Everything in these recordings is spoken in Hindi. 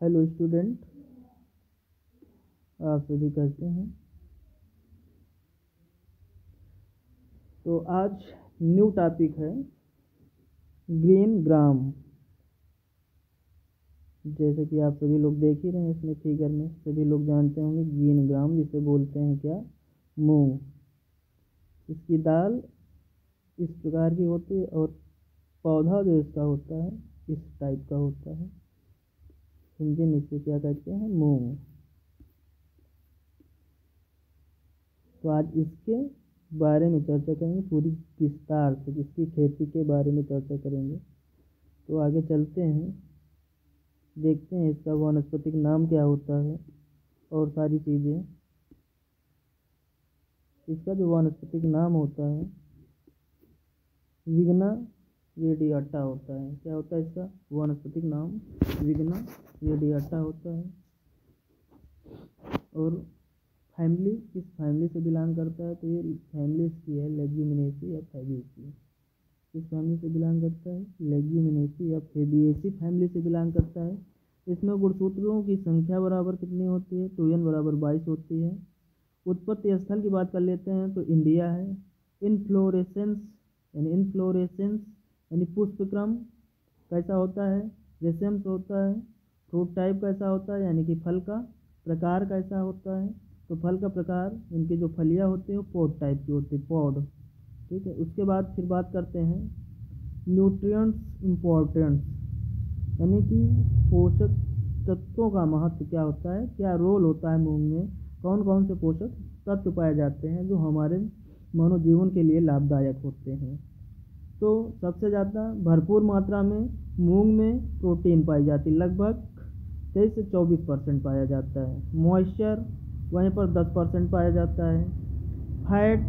हेलो स्टूडेंट, आप सभी कैसे हैं। तो आज न्यू टॉपिक है ग्रीन ग्राम। जैसे कि आप सभी लोग देख ही रहे हैं, इसमें फिगर में सभी लोग जानते होंगे ग्रीन ग्राम जिसे बोलते हैं क्या, मूंग। इसकी दाल इस प्रकार की होती है और पौधा जो इसका होता है इस टाइप का होता है। हिंदी में इसे क्या कहते हैं, मूंग। तो आज इसके बारे में चर्चा करेंगे पूरी विस्तार से, इसकी खेती के बारे में चर्चा करेंगे। तो आगे चलते हैं, देखते हैं इसका वानस्पतिक नाम क्या होता है और सारी चीज़ें। इसका जो वानस्पतिक नाम होता है विग्ना रेडियाटा होता है। क्या होता है इसका वानस्पतिक नाम, विग्ना रेडियाटा होता है। और फैमिली, किस फैमिली से बिलोंग करता है, तो ये फैमिली इसकी है लेग्यूमिनेसी या फैबेसी। किस फैमिली से बिलोंग करता है, लेग्यूमिनेसी या फैबेसी फैमिली से बिलोंग करता है। इसमें गुणसूत्रों की संख्या बराबर कितनी होती है, तो n बराबर 22 होती है। उत्पत्ति स्थल की बात कर लेते हैं तो इंडिया है। इनफ्लोरेसेंस यानी पुष्पक्रम कैसा होता है, रेसेम्स होता है। फ्रूट टाइप कैसा होता है, यानी कि फल का प्रकार कैसा होता है, तो फल का प्रकार, इनकी जो फलियाँ होती हैं वो पॉड टाइप की होती है, पॉड। ठीक है। उसके बाद फिर बात करते हैं न्यूट्रिएंट्स इम्पोर्टेंस, यानी कि पोषक तत्वों का महत्व क्या होता है, क्या रोल होता है मूंग में, कौन कौन से पोषक तत्व पाए जाते हैं जो हमारे मानव जीवन के लिए लाभदायक होते हैं। तो सबसे ज़्यादा भरपूर मात्रा में मूंग में प्रोटीन पाई जाती है, लगभग 23 से 24% पाया जाता है। मॉइस्चर वहीं पर 10% पाया जाता है। फैट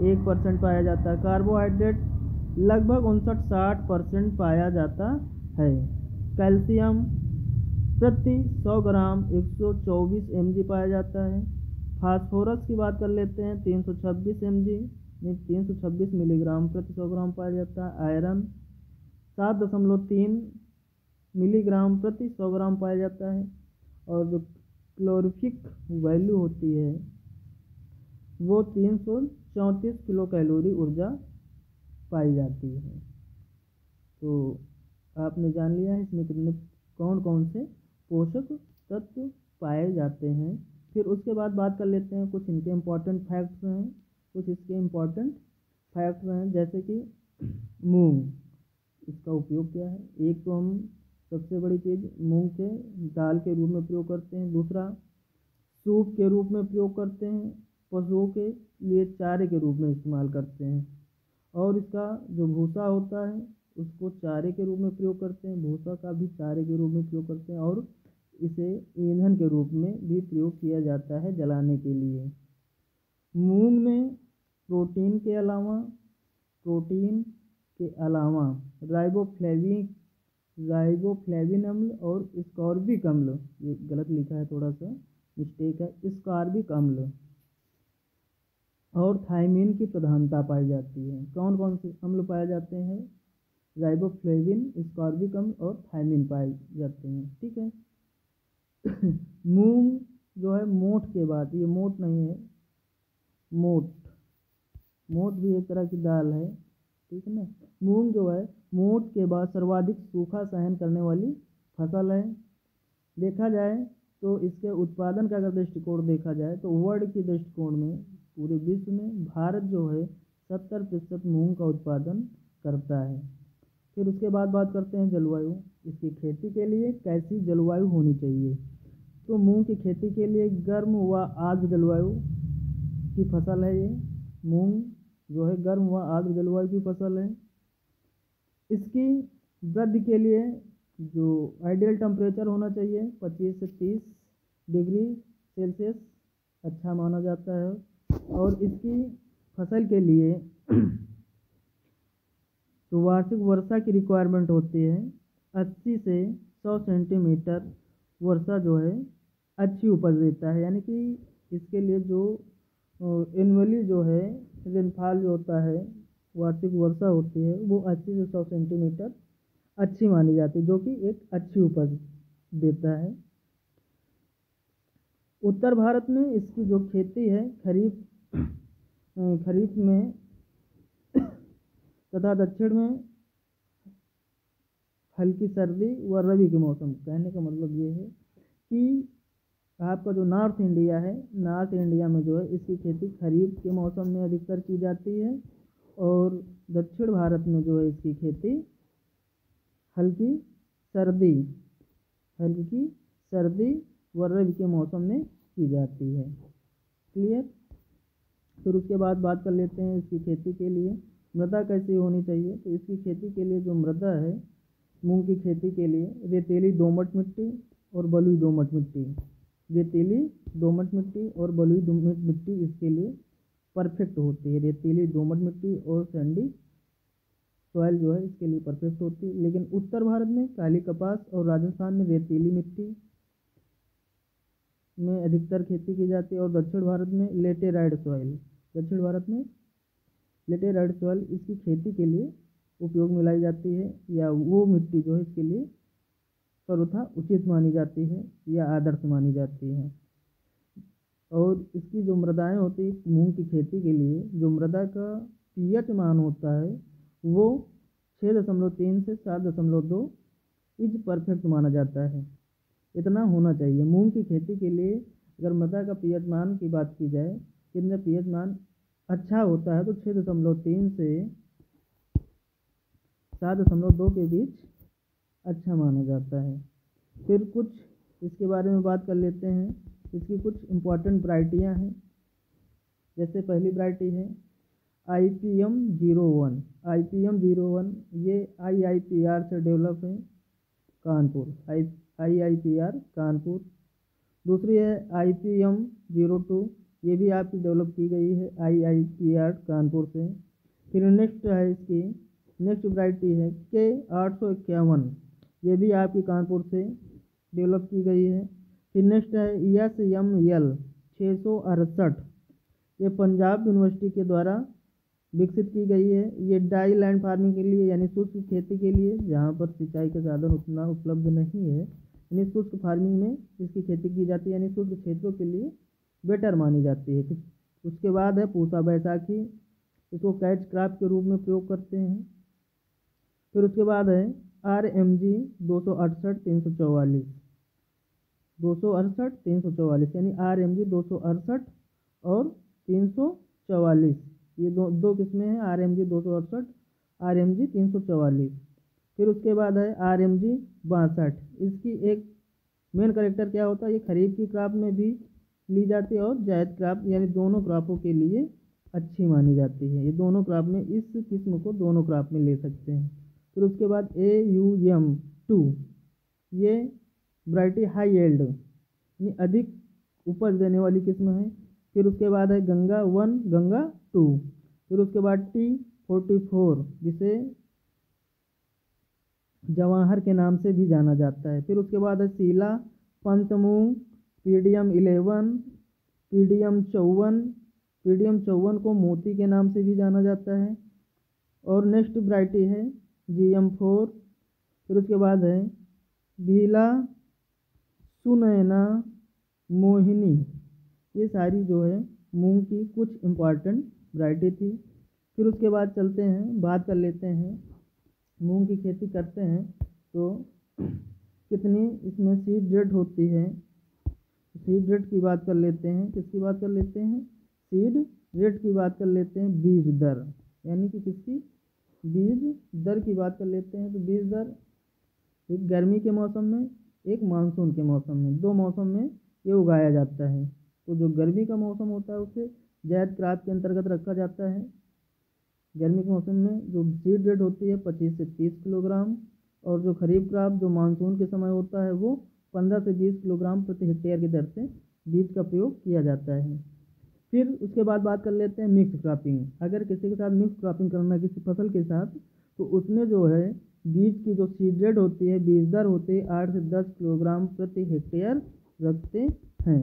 1% पाया जाता है। कार्बोहाइड्रेट लगभग 59-60% पाया जाता है। कैल्शियम प्रति 100 ग्राम 124 mg पाया जाता है। फास्फोरस की बात कर लेते हैं 326 मिलीग्राम प्रति 100 ग्राम पाया जाता है। आयरन 7.3 मिलीग्राम प्रति 100 ग्राम पाया जाता है। और जो क्लोरिफिक वैल्यू होती है वो 334 किलो कैलोरी ऊर्जा पाई जाती है। तो आपने जान लिया है इसमें कितने कौन कौन से पोषक तत्व पाए जाते हैं। फिर उसके बाद बात कर लेते हैं कुछ इनके इम्पोर्टेंट फैक्ट्स हैं, कुछ इसके इम्पोर्टेंट फैक्ट्स हैं। जैसे कि मूंग, इसका उपयोग क्या है। एक तो हम सबसे बड़ी चीज़ मूंग के दाल के रूप में प्रयोग करते हैं। दूसरा सूप के रूप में प्रयोग करते हैं। पशुओं के लिए चारे के रूप में इस्तेमाल करते हैं। और इसका जो भूसा होता है उसको चारे के रूप में प्रयोग करते हैं। भूसा का भी चारे के रूप में प्रयोग करते हैं। और इसे ईंधन के रूप में भी प्रयोग किया जाता है जलाने के लिए। मूंग में प्रोटीन के अलावा राइबोफ्लेविन अम्ल और स्कॉर्बिक अम्ल, ये गलत लिखा है, थोड़ा सा मिस्टेक है, स्कॉर्बिक अम्ल और थायमीन की प्रधानता पाई जाती है। कौन कौन से अम्ल पाए जाते हैं, राइबोफ्लेविन, स्कॉर्बिक अम्ल और थायमीन पाए जाते हैं। ठीक है। मूंग जो है मोठ के बाद, ये मोठ नहीं है, मोठ भी एक तरह की दाल है। ठीक है ना। मूंग जो है मोठ के बाद सर्वाधिक सूखा सहन करने वाली फसल है। देखा जाए तो इसके उत्पादन का अगर दृष्टिकोण देखा जाए तो वर्ल्ड के दृष्टिकोण में पूरे विश्व में भारत जो है 70% मूंग का उत्पादन करता है। फिर उसके बाद बात करते हैं जलवायु। इसकी खेती के लिए कैसी जलवायु होनी चाहिए, तो मूंग की खेती के लिए गर्म व आर्द्र जलवायु की फसल है। ये मूंग जो है गर्म व आर्द्र जलवायु की फसल है। इसकी वृद्धि के लिए जो आइडियल टेम्परेचर होना चाहिए 25 से 30 डिग्री सेल्सियस अच्छा माना जाता है। और इसकी फसल के लिए तो वार्षिक वर्षा की रिक्वायरमेंट होती है 80 से 100 सेंटीमीटर। वर्षा जो है अच्छी उपज देता है, यानी कि इसके लिए जो एनुअली जो है रेनफॉल जो होता है, वार्षिक वर्षा होती है वो 80 से 100 सेंटीमीटर अच्छी मानी जाती है, जो कि एक अच्छी उपज देता है। उत्तर भारत में इसकी जो खेती है खरीफ में तथा दक्षिण में हल्की सर्दी व रबी के मौसम। कहने का मतलब ये है कि आपका जो नॉर्थ इंडिया है, नॉर्थ इंडिया में जो है इसकी खेती खरीफ के मौसम में अधिकतर की जाती है और दक्षिण भारत में जो है इसकी खेती हल्की सर्दी व रबी के मौसम में की जाती है। क्लियर। फिर उसके बाद बात कर लेते हैं इसकी खेती के लिए मृदा कैसी होनी चाहिए। तो इसकी खेती के लिए जो मृदा है मूंग की खेती के लिए रेतीली दोमट मिट्टी और बलुई दोमट मिट्टी, रेतीली दोमट मिट्टी और बलुई दोमट मिट्टी इसके लिए परफेक्ट होती है। रेतीली दोमट मिट्टी और सैंडी सॉइल जो है इसके लिए परफेक्ट होती है। लेकिन उत्तर भारत में काली कपास और राजस्थान में रेतीली मिट्टी में अधिकतर खेती की जाती है और दक्षिण भारत में लेटेराइट सॉइल इसकी खेती के लिए उपयोग में लाई जाती है या वो मिट्टी जो है इसके लिए सर्वथा उचित मानी जाती है या आदर्श मानी जाती है। और इसकी जो मृदाएं होती है मूंग की खेती के लिए जो मृदा का पीएच मान होता है वो 6.3 से 7.2 इज परफेक्ट माना जाता है। इतना होना चाहिए मूंग की खेती के लिए। अगर मृदा का पीएच मान की बात की जाए, कितने पीएच मान अच्छा होता है तो 6.3 से 7.2 के बीच अच्छा माना जाता है। फिर कुछ इसके बारे में बात कर लेते हैं। इसकी कुछ इम्पॉर्टेंट वैरायटियाँ हैं। जैसे पहली वैरायटी है IPM 01। IPM 01 ये IIPR से डेवलप है, कानपुर, IIPR कानपुर। दूसरी है IPM 02, ये भी आपकी डेवलप की गई है IIPR कानपुर से। फिर नेक्स्ट वैरायटी है K 851, ये भी आपकी कानपुर से डेवलप की गई है। फिर नेक्स्ट है SML 668, ये पंजाब यूनिवर्सिटी के द्वारा विकसित की गई है। ये डाई लैंड फार्मिंग के लिए यानी शुष्क खेती के लिए, जहाँ पर सिंचाई के साधन उतना उपलब्ध नहीं है, यानी शुष्क फार्मिंग में इसकी खेती की जाती है, यानी शुष्क क्षेत्रों के लिए बेटर मानी जाती है। फिर उसके बाद है पूसा बैसाखी, इसको कैच क्रॉप के रूप में प्रयोग करते हैं। फिर उसके बाद है RMG 268 यानी RMG 268 और 344, ये दो किस्में हैं RMG 268, RMG 344। फिर उसके बाद है RMG 62, इसकी एक मेन कैरेक्टर क्या होता है, ये खरीफ की क्रॉप में भी ली जाती है और जायद क्रॉप यानी दोनों क्रॉपों के लिए अच्छी मानी जाती है। ये दोनों क्रॉप में इस किस्म को दोनों क्रॉप में ले सकते हैं। फिर उसके बाद AUM 2, ये वैरायटी हाई एल्ड यानी अधिक उपज देने वाली किस्म है। फिर उसके बाद है गंगा 1, गंगा 2। फिर उसके बाद T44, जिसे जवाहर के नाम से भी जाना जाता है। फिर उसके बाद है शीला, पंचमूंग, PDM 11, PDM 54 को मोती के नाम से भी जाना जाता है। और नेक्स्ट वैरायटी है GM 4। फिर उसके बाद है भीला, सुनैना, मोहिनी। ये सारी जो है मूंग की कुछ इम्पॉर्टेंट वैरायटी थी। फिर उसके बाद चलते हैं, बात कर लेते हैं मूंग की खेती करते हैं तो कितनी इसमें सीड रेट होती है। सीड रेट की बात कर लेते हैं, किसकी बात कर लेते हैं, सीड रेट की बात कर लेते हैं, बीज दर यानी कि किसकी, बीज दर की बात कर लेते हैं। तो बीज दर एक गर्मी के मौसम में, एक मानसून के मौसम में, दो मौसम में ये उगाया जाता है। तो जो गर्मी का मौसम होता है उसे जायद क्रॉप के अंतर्गत रखा जाता है। गर्मी के मौसम में जो सीड रेट होती है 25 से 30 किलोग्राम, और जो खरीफ क्रॉप जो मानसून के समय होता है वो 15 से 20 किलोग्राम प्रति हेक्टेयर की दर से बीज का प्रयोग किया जाता है। फिर उसके बाद बात कर लेते हैं मिक्स क्रॉपिंग। अगर किसी के साथ मिक्स क्रॉपिंग करना है किसी फसल के साथ, तो उसमें जो है बीज की जो सीड रेट होती है, बीज दर होती है 8 से 10 किलोग्राम प्रति हेक्टेयर रखते हैं।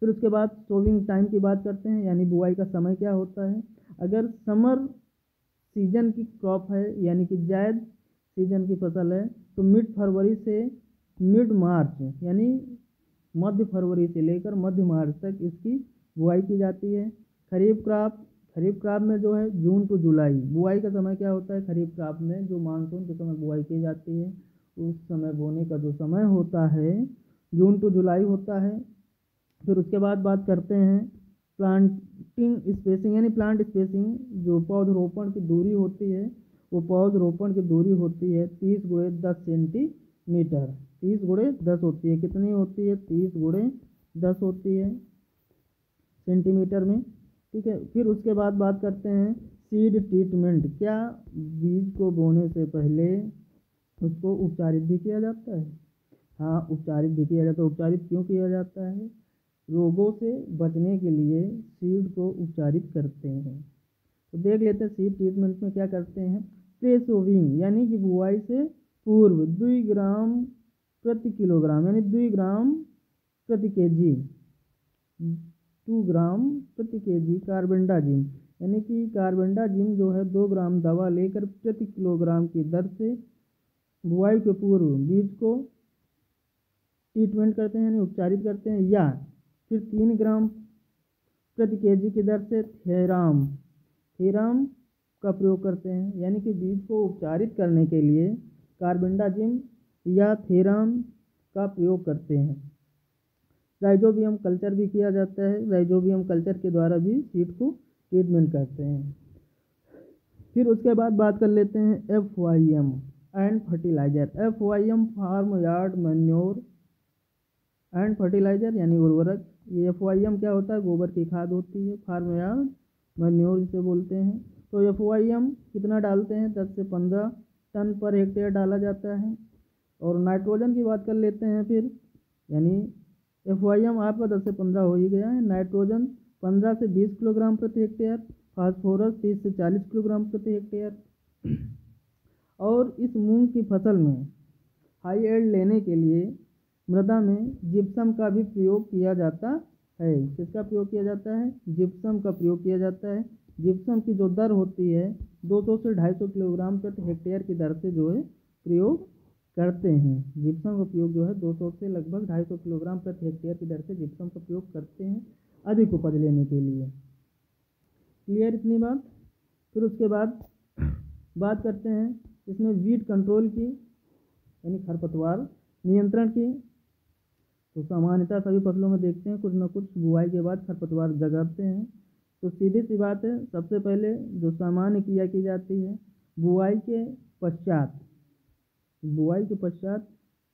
फिर उसके बाद सोविंग टाइम की बात करते हैं, यानी बुआई का समय क्या होता है। अगर समर सीजन की क्रॉप है यानी कि जायद सीजन की फसल है तो मिड फरवरी से मिड मार्च यानी मध्य फरवरी से लेकर मध्य मार्च तक इसकी बुआई की जाती है। खरीफ क्रॉप में जो है जून टू जुलाई बुआई का समय क्या होता है। खरीफ क्रॉप में जो मानसून के समय बुआई की जाती है उस समय बोने का जो समय होता है जून टू जुलाई होता है। फिर उसके बाद बात करते हैं प्लांटिंग स्पेसिंग यानी प्लांट स्पेसिंग। जो पौधरोपण की दूरी होती है वो पौधरोपण की दूरी होती है 30 गुणे 10 सेंटीमीटर। 30 गुणे 10 होती है। कितनी होती है? 30 गुणे 10 होती है सेंटीमीटर में। ठीक है। फिर उसके बाद बात करते हैं सीड ट्रीटमेंट। क्या बीज को बोने से पहले उसको उपचारित भी किया जाता है? हाँ, उपचारित भी किया जाता है। उपचारित क्यों किया जाता है? रोगों से बचने के लिए सीड को उपचारित करते हैं। तो देख लेते हैं सीड ट्रीटमेंट में क्या करते हैं। प्री सोविंग यानी कि बुआई से पूर्व 2 ग्राम प्रति किलोग्राम यानी 2 ग्राम प्रति केजी 2 ग्राम प्रति केजी कार्बेंडाजिम यानी कि कार्बेंडाजिम जो है 2 ग्राम दवा लेकर प्रति किलोग्राम की दर से बुआई के पूर्व बीज को ट्रीटमेंट करते हैं यानी उपचारित करते हैं। या फिर 3 ग्राम प्रति केजी की दर से थेराम का प्रयोग करते हैं यानी कि बीज को उपचारित करने के लिए कार्बेंडाजिम या थेराम का प्रयोग करते हैं। राइजोबियम कल्चर भी किया जाता है। राइजोबियम कल्चर के द्वारा भी सीड को ट्रीटमेंट करते हैं। फिर उसके बाद बात कर लेते हैं FYM and fertiliser. FYM farm yard manure and fertiliser यानी उर्वरक। ये FYM क्या होता है? गोबर की खाद होती है। फार्म यार्ड मैन्योर इसे बोलते हैं। तो FYM कितना डालते हैं? 10 से 15 टन पर हेक्टेयर डाला जाता है। और नाइट्रोजन की बात कर लेते हैं फिर, यानी FYM आपका 10 से 15 हो ही गया है। नाइट्रोजन 15 से 20 किलोग्राम प्रति हेक्टेयर, फास्फोरस 30 से 40 किलोग्राम प्रति हेक्टेयर। और इस मूंग की फसल में हाई एल्ड लेने के लिए मृदा में जिप्सम का भी प्रयोग किया जाता है। किसका प्रयोग किया जाता है? जिप्सम का प्रयोग किया जाता है। जिप्सम की जो दर होती है 200 से 250 किलोग्राम प्रति हेक्टेयर की दर से जो है प्रयोग करते हैं। जिप्सम का प्रयोग जो है 200 से लगभग 250 किलोग्राम प्रति हेक्टेयर की दर से जिप्सम का प्रयोग करते हैं अधिक उपज लेने के लिए। क्लियर इतनी बात? फिर उसके बाद बात करते हैं इसमें वीड कंट्रोल की यानी खरपतवार नियंत्रण की। तो सामान्यतः सभी फसलों में देखते हैं कुछ न कुछ बुआई के बाद खरपतवार जगाते हैं। तो सीधी सी बात है, सबसे पहले जो सामान्य क्रिया की जाती है बुआई के पश्चात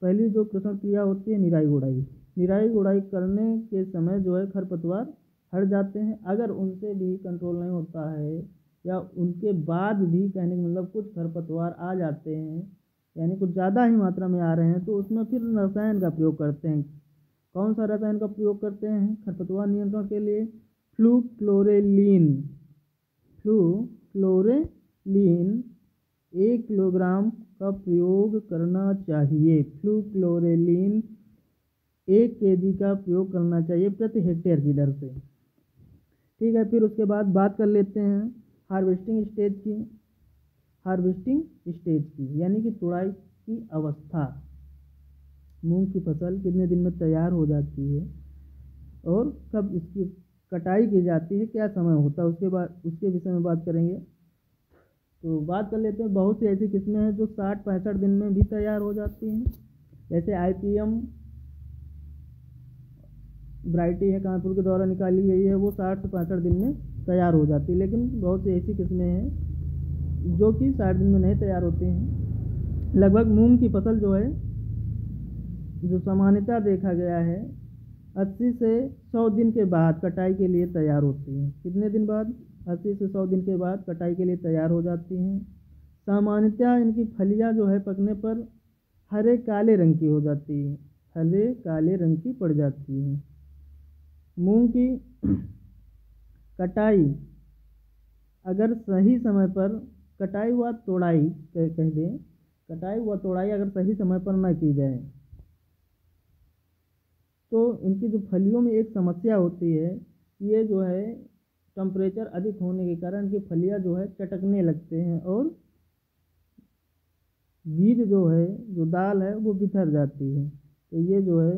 पहली जो कृषण क्रिया होती है निराई गुड़ाई करने के समय जो है खरपतवार हट जाते हैं। अगर उनसे भी कंट्रोल नहीं होता है या उनके बाद भी कहने का मतलब कुछ खरपतवार आ जाते हैं यानी कुछ ज़्यादा ही मात्रा में आ रहे हैं तो उसमें फिर रसायन का प्रयोग करते हैं। कौन सा रसायन का प्रयोग करते हैं खरपतवार नियंत्रण के लिए? फ्लूक्लोरेलीन 1 किलोग्राम का प्रयोग करना चाहिए। फ्लूक्लोरेलीन 1 केजी का प्रयोग करना चाहिए प्रति हेक्टेयर की दर से। ठीक है। फिर उसके बाद बात कर लेते हैं हार्वेस्टिंग स्टेज की यानी कि तुड़ाई की अवस्था। मूंग की फसल कितने दिन में तैयार हो जाती है और कब इसकी कटाई की जाती है, क्या समय होता है, उसके विषय में बात करेंगे। तो बात कर लेते हैं बहुत सी ऐसी किस्में हैं जो 60-65 दिन में भी तैयार हो जाती हैं। जैसे IPM वैरायटी है कानपुर के द्वारा निकाली गई है, वो 60 से 65 दिन में तैयार हो जाती है। लेकिन बहुत सी ऐसी किस्में हैं जो कि 60 दिन में नहीं तैयार होती हैं। लगभग मूंग की फसल जो है जो सामान्यतः देखा गया है 80 से 100 दिन के बाद कटाई के लिए तैयार होती हैं। कितने दिन बाद? 80 से 100 दिन के बाद कटाई के लिए तैयार हो जाती हैं। सामान्यतः इनकी फलियां जो है पकने पर हरे काले रंग की हो जाती है, हरे काले रंग की पड़ जाती है। मूंग की कटाई अगर सही समय पर कटाई हुआ तोड़ाई अगर सही समय पर न की जाए तो इनकी जो फलियों में एक समस्या होती है, ये जो है टेम्परेचर अधिक होने के कारण इनकी फलियां जो है चटकने लगते हैं और बीज जो है जो दाल है वो बिखर जाती है। तो ये जो है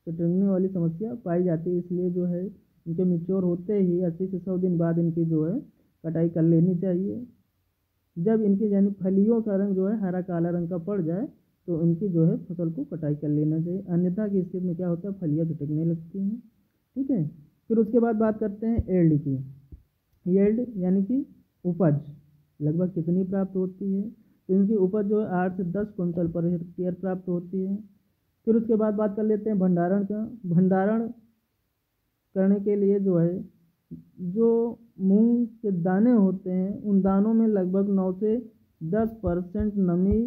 चटकने वाली समस्या पाई जाती है, इसलिए जो है इनके मैच्योर होते ही 80 से 100 दिन बाद इनकी जो है कटाई कर लेनी चाहिए। जब इनकी यानी फलियों का रंग जो है हरा काला रंग का पड़ जाए तो इनकी जो है फसल को कटाई कर लेना चाहिए, अन्यथा की स्थिति में क्या होता है, फलियाँ झटकने लगती हैं। ठीक है, फिर उसके बाद बात करते हैं एल्ड की। यील्ड यानी कि उपज लगभग कितनी प्राप्त होती है, तो इनकी उपज जो है 8 से 10 कुंटल पर हेक्टेयर प्राप्त होती है। फिर उसके बाद बात कर लेते हैं भंडारण का। भंडारण करने के लिए जो है जो मूंग के दाने होते हैं उन दानों में लगभग 9 से 10% नमी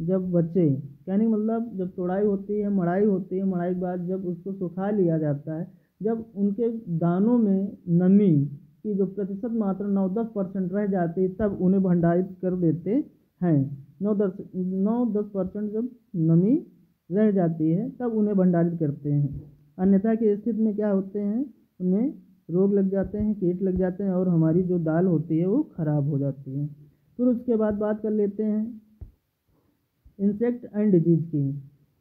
जब बचे, यानी मतलब जब तोड़ाई होती है, मड़ाई होती है, मड़ाई के बाद जब उसको सुखा लिया जाता है, जब उनके दानों में नमी की जो प्रतिशत मात्रा 9-10% रह जाती है तब उन्हें भंडारित कर देते हैं। 9-10% जब नमी रह जाती है तब उन्हें भंडारित करते हैं, अन्यथा की स्थिति में क्या होते हैं, उनमें रोग लग जाते हैं, कीट लग जाते हैं और हमारी जो दाल होती है वो खराब हो जाती है। फिर उसके बाद बात कर लेते हैं इंसेक्ट एंड डिजीज की।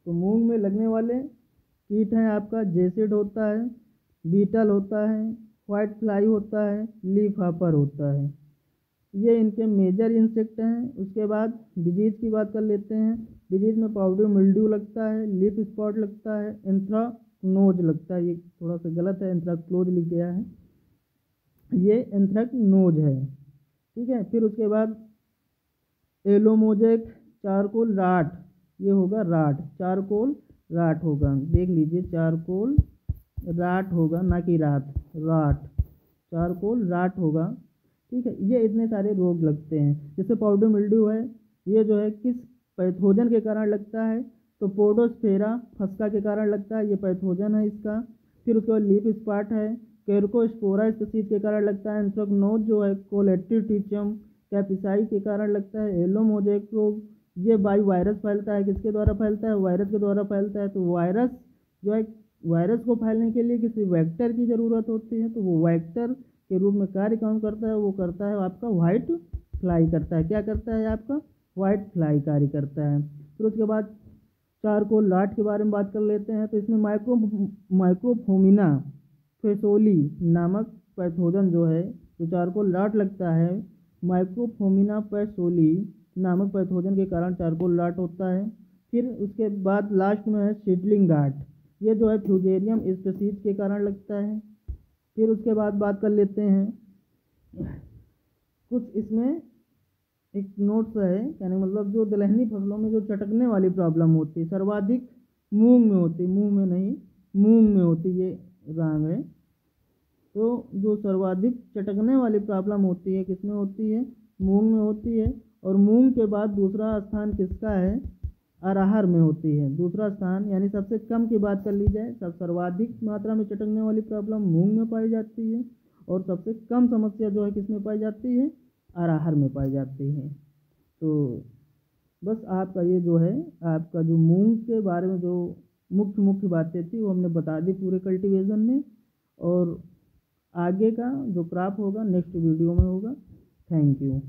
तो मूंग में लगने वाले कीट हैं आपका जेसिड होता है, बीटल होता है, व्हाइट फ्लाई होता है, लीफ हॉपर होता है, ये इनके मेजर इंसेक्ट हैं। उसके बाद डिजीज़ की बात कर लेते हैं। डिजीज़ में पाउडर मिल्ड्यू लगता है, लीफ स्पॉट लगता है, एंथ्राक्नोज लगता है, ये थोड़ा सा गलत है, एंथ्राक्नोज लिख गया है, ये एंथ्राक्नोज है। ठीक है, फिर उसके बाद येलो मोजेक, चारकोल राट, ये होगा राट, चारकोल राट होगा, देख लीजिए चारकोल राट होगा ना कि रात, राट, चारकोल राट होगा। ठीक है, ये इतने सारे रोग लगते हैं। जैसे पाउडर मिल्ड्यू है, ये जो है किस पैथोजन के कारण लगता है, तो पोडोस्फेरा फस्का के कारण लगता है, ये पैथोजन है इसका। फिर उसके बाद लीफ स्पॉट है, कैरकोस्पोरा स्पीसीज के कारण लगता है। एंथ्रेक्नोज जो है कोलेट्रिटिचम कैपिसाई के कारण लगता है। येलो मोजेक रोग ये बाई वायरस फैलता है, किसके द्वारा फैलता है, वायरस के द्वारा फैलता है। तो वायरस जो है, वायरस को फैलने के लिए किसी वेक्टर की ज़रूरत होती है, तो वो वेक्टर के रूप में कार्य कौन करता है, वो करता है आपका व्हाइट फ्लाई करता है। क्या करता है आपका, व्हाइट फ्लाई कार्य करता है। फिर उसके बाद चारकोल लाट के बारे में बात कर लेते हैं। तो इसमें माइक्रोफोमिना फेसोली नामक पैथोजन जो है, जो चारकोल लाट लगता है, माइक्रोफोमिना फेसोली नामक पैथोजन के कारण चारकोल लाट होता है। फिर उसके बाद लास्ट में है सीडलिंग गाट, ये जो है फ्यूजेरियम स्पीसीज के कारण लगता है। फिर उसके बाद बात कर लेते हैं कुछ इसमें एक नोट्स है, यानी मतलब जो दलहनी फसलों में जो चटकने वाली प्रॉब्लम होती है सर्वाधिक मूंग में होती है, मूंग में नहीं, मूंग में होती है, ये रंग है। तो जो सर्वाधिक चटकने वाली प्रॉब्लम होती है किसमें होती है, मूंग में होती है। और मूंग के बाद दूसरा स्थान किसका है, अरहर में होती है दूसरा स्थान। यानी सबसे कम की बात कर ली जाए, सब सर्वाधिक मात्रा में चटकने वाली प्रॉब्लम मूंग में पाई जाती है, और सबसे कम समस्या जो है किसमें पाई जाती है, अरहर में पाई जाती है। तो बस आपका ये जो है, आपका जो मूंग के बारे में जो मुख्य मुख्य बातें थी वो हमने बता दी पूरे कल्टीवेशन में, और आगे का जो क्रॉप होगा नेक्स्ट वीडियो में होगा। Thank you.